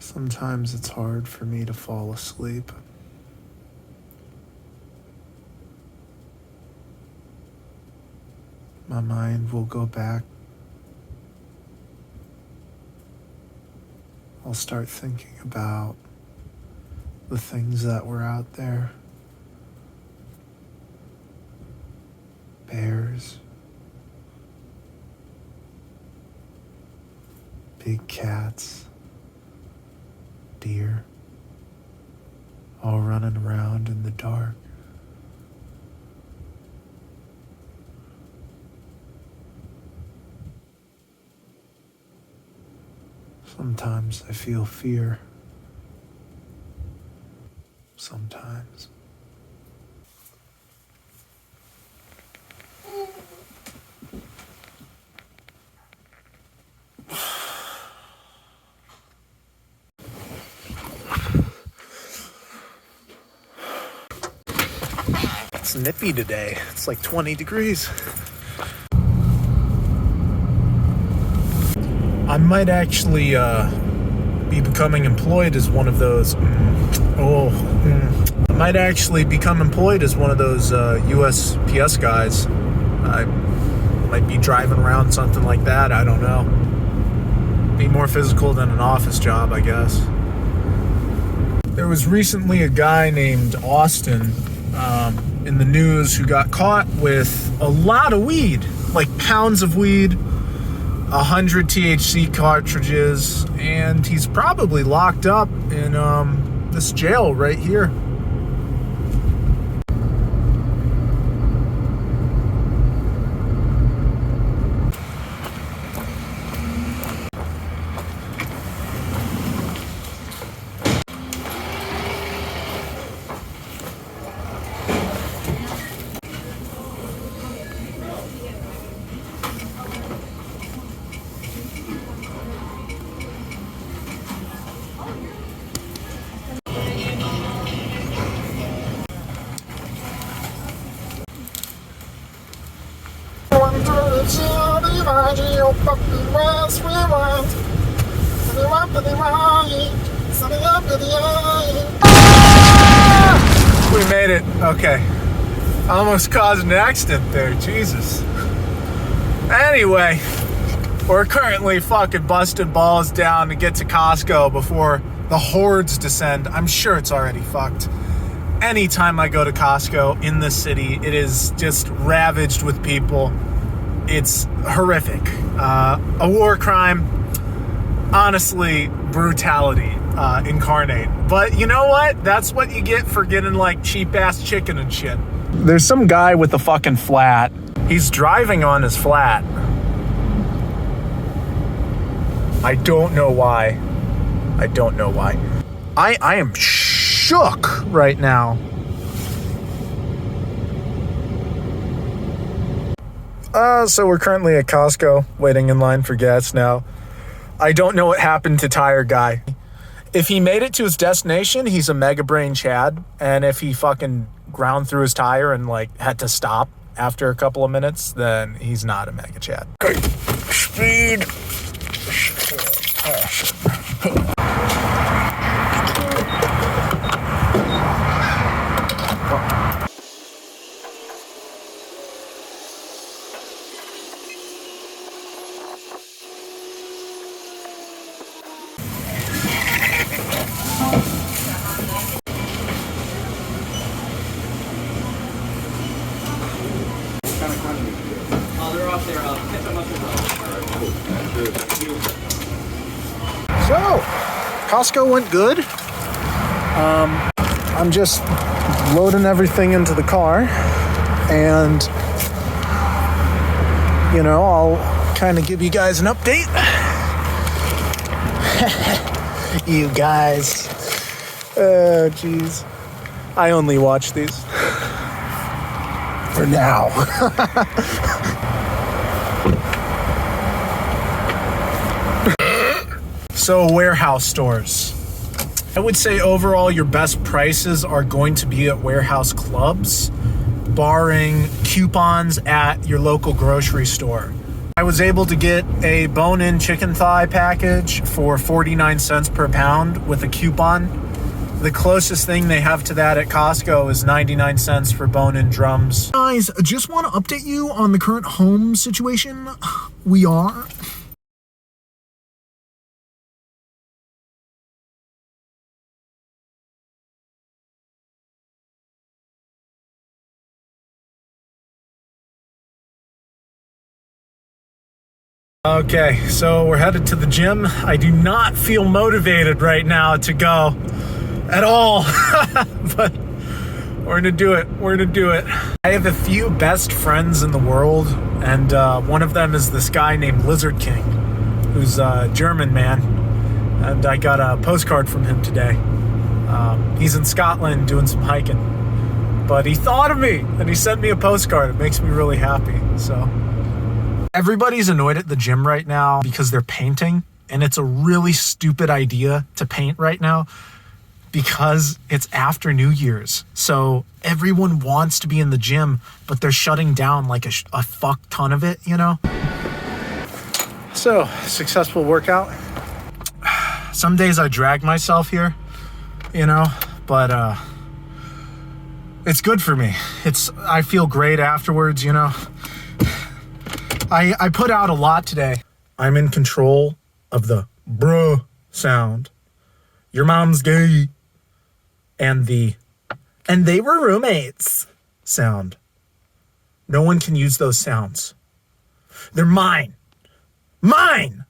Sometimes it's hard for me to fall asleep. My mind will go back. I'll start thinking about the things that were out there. Bears. Big cats. Deer. All running around in the dark. Sometimes I feel fear. Sometimes. It's nippy today. It's like 20 degrees. I might actually be becoming employed as one of those. I might actually become employed as one of those USPS guys. I might be driving around something like that. I don't know. Be more physical than an office job, I guess. There was recently a guy named Austin in the news who got caught with a lot of weed, like pounds of weed, 100 THC cartridges, and he's probably locked up in this jail right here. We made it. Okay. I almost caused an accident there. Jesus. Anyway, we're currently fucking busting balls down to get to Costco before the hordes descend. I'm sure it's already fucked. Anytime I go to Costco in this city, it is just ravaged with people. It's horrific. A war crime. Honestly, brutality incarnate. But you know what? That's what you get for getting like cheap ass chicken and shit. There's some guy with a fucking flat. He's driving on his flat. I don't know why. I don't know why. I am shook right now. So we're currently at Costco, waiting in line for gas now. I don't know what happened to Tire Guy. If he made it to his destination, he's a mega brain Chad. And if he fucking ground through his tire and like had to stop after a couple of minutes, then he's not a mega Chad. Okay. Speed. So, Costco went good. I'm just loading everything into the car, and you know, I'll kind of give you guys an update. You guys. Oh, jeez. I only watch these. For now. So, warehouse stores. I would say overall your best prices are going to be at warehouse clubs, barring coupons at your local grocery store. I was able to get a bone-in chicken thigh package for 49 cents per pound with a coupon. The closest thing they have to that at Costco is 99 cents for bone-in drums. Guys, just want to update you on the current home situation. We are... Okay, so we're headed to the gym. I do not feel motivated right now to go at all, but we're gonna do it. We're gonna do it. I have a few best friends in the world, and one of them is this guy named Lizard King, who's a German man, and I got a postcard from him today. He's in Scotland doing some hiking, but he thought of me, and he sent me a postcard. It makes me really happy, so... Everybody's annoyed at the gym right now because they're painting, and it's a really stupid idea to paint right now because it's after New Year's. So everyone wants to be in the gym, but they're shutting down like a fuck ton of it, you know? So, successful workout. Some days I drag myself here, you know, but it's good for me. I feel great afterwards, you know? I put out a lot today. I'm in control of the bruh sound. Your mom's gay. And they were roommates sound. No one can use those sounds. They're mine. Mine!